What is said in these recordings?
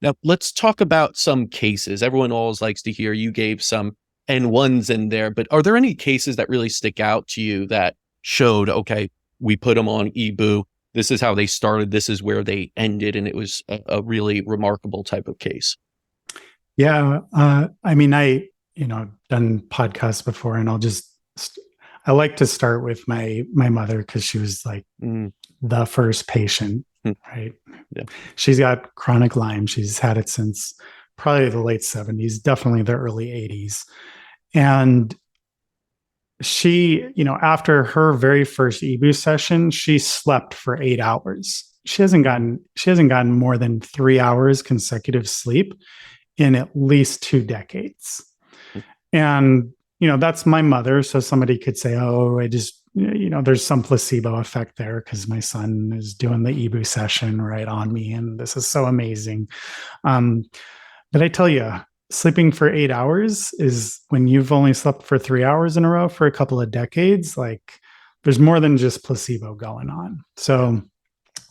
Now, let's talk about some cases. Everyone always likes to hear you gave some N1s in there, but are there any cases that really stick out to you that showed, okay, we put them on EBOO. This is how they started. This is where they ended. And it was a really remarkable type of case. Yeah. I mean, done podcasts before, and I like to start with my mother because she was like Mm. the first patient, Hmm. right? Yeah. She's got chronic Lyme. She's had it since probably the late 70s, definitely the early 80s. And after her very first EBOO session, she slept for 8 hours. She hasn't gotten more than 3 hours consecutive sleep in at least 2 decades. And, that's my mother. So somebody could say, oh, there's some placebo effect there because my son is doing the EBOO session right on me. And this is so amazing. Um, but I tell you, sleeping for 8 hours is when you've only slept for 3 hours in a row for a couple of decades. Like there's more than just placebo going on. So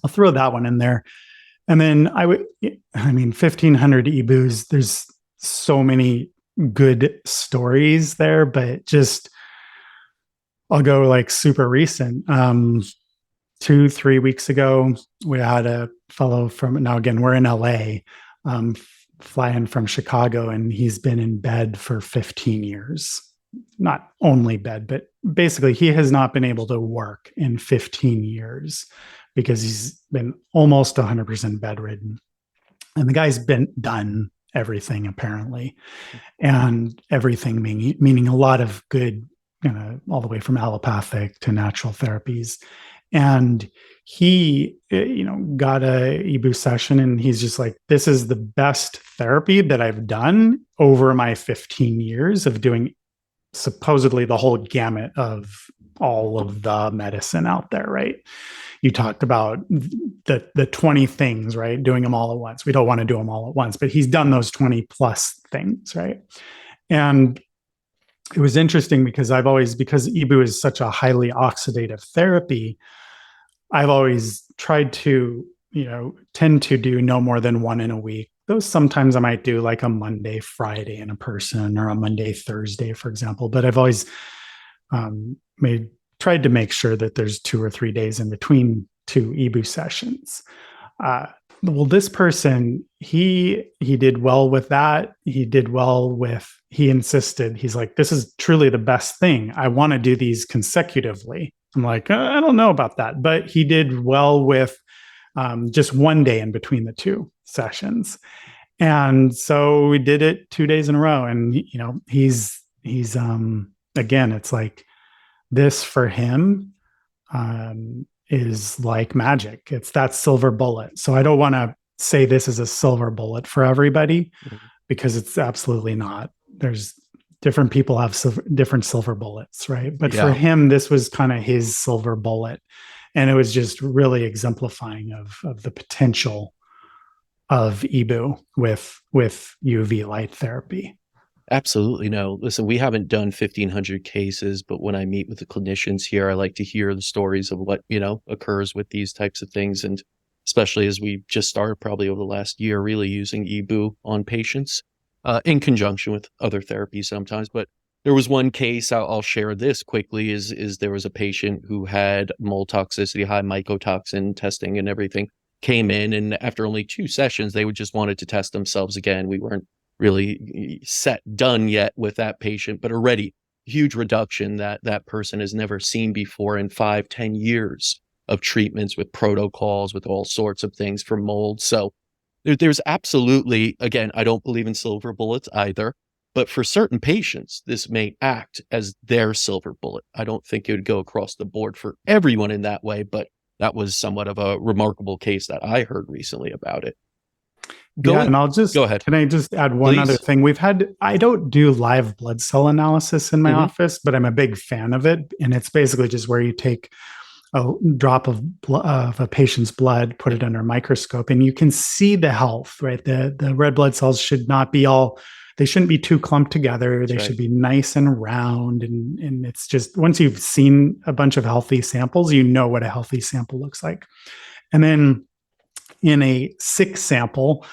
I'll throw that one in there. And then 1,500 EBOOs, there's so many good stories there, but just I'll go like super recent. 2, 3 weeks ago, we had a fellow now again, we're in LA, flying from Chicago, and he's been in bed for 15 years. Not only bed, but basically he has not been able to work in 15 years because he's been almost 100% bedridden. And the guy's been done everything apparently, and everything meaning a lot of good, all the way from allopathic to natural therapies. And he, got a EBOO session, and he's just like, this is the best therapy that I've done over my 15 years of doing supposedly the whole gamut of all of the medicine out there, right? You talked about the 20 things, right? Doing them all at once. We don't want to do them all at once, but he's done those 20 plus things, right? And it was interesting because because EBOO is such a highly oxidative therapy, I've always tried to, tend to do no more than one in a week. Though sometimes I might do like a Monday, Friday in a person, or a Monday, Thursday, for example. But I've always tried to make sure that there's 2 or 3 days in between two EBOO sessions. Well, this person, he did well with that. He insisted, he's like, this is truly the best thing. I want to do these consecutively. I'm like, I don't know about that. But he did well with just one day in between the two sessions. And so we did it 2 days in a row. And, he's again, it's like this for him is like magic. It's that silver bullet. So I don't want to say this is a silver bullet for everybody, because it's absolutely not. There's different people have different silver bullets, right? But for him, this was kind of his silver bullet. And it was just really exemplifying of the potential of EBOO with UV light therapy. Absolutely. No, listen, we haven't done 1,500 cases, but when I meet with the clinicians here, I like to hear the stories of what, occurs with these types of things. And especially as we just started probably over the last year, really using EBOO on patients in conjunction with other therapies sometimes. But there was one case, I'll share this quickly, is there was a patient who had mold toxicity, high mycotoxin testing and everything, came in, and after only 2 sessions, they would just wanted to test themselves again. We weren't really done yet with that patient, but already huge reduction that that person has never seen before in 5-10 years of treatments with protocols, with all sorts of things for mold. So there's absolutely, again, I don't believe in silver bullets either, but for certain patients, this may act as their silver bullet. I don't think it would go across the board for everyone in that way, but that was somewhat of a remarkable case that I heard recently about it. Yeah, and Go ahead, can I just add one other please. thing? I don't do live blood cell analysis in my Mm-hmm. office, but I'm a big fan of it. And it's basically just where you take a drop of a patient's blood, put it under a microscope, and you can see the health, right? The red blood cells they shouldn't be too clumped together. That's They right. should be nice and round. And it's just, once you've seen a bunch of healthy samples, you know what a healthy sample looks like. And then in a sick sample,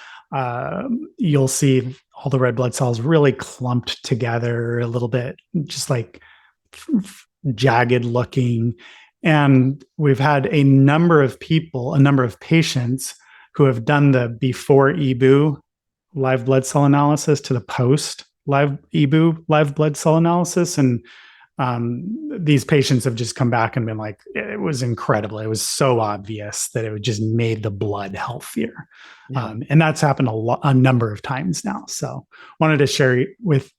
you'll see all the red blood cells really clumped together a little bit, just like jagged looking. And we've had a number of patients who have done the before EBOO live blood cell analysis to the post live EBOO live blood cell analysis. And these patients have just come back and been like, it was incredible. It was so obvious that it just made the blood healthier. Yeah, And that's happened a number of times now. So wanted to share with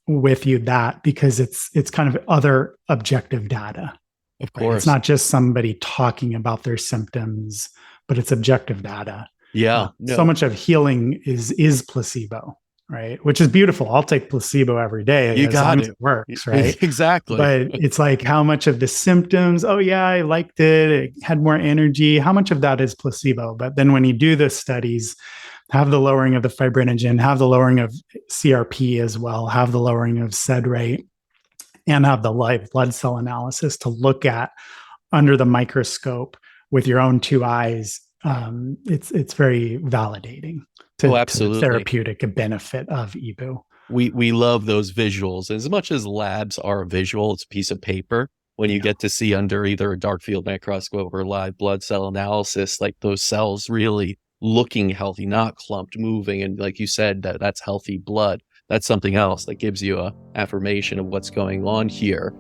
you that because it's kind of other objective data. of Right? It's course. not just somebody talking about their symptoms, but it's objective data. Yeah, So no, much of healing is placebo, right? Which is beautiful. I'll take placebo every day you as long got as it. it works, right? Exactly. But it's like how much of the symptoms, oh yeah, I liked it, it had more energy. How much of that is placebo? But then when you do the studies, have the lowering of the fibrinogen, have the lowering of CRP as well, have the lowering of SED rate, and have the live blood cell analysis to look at under the microscope with your own two eyes. It's very validating Oh, to the absolutely. therapeutic benefit of EBOO. We love those visuals. As much as labs are a visual, it's a piece of paper. When you Yeah. get to see under either a dark field microscope or live blood cell analysis, like those cells really looking healthy, not clumped, moving, and like you said, that's healthy blood. That's something else that gives you a affirmation of what's going on here.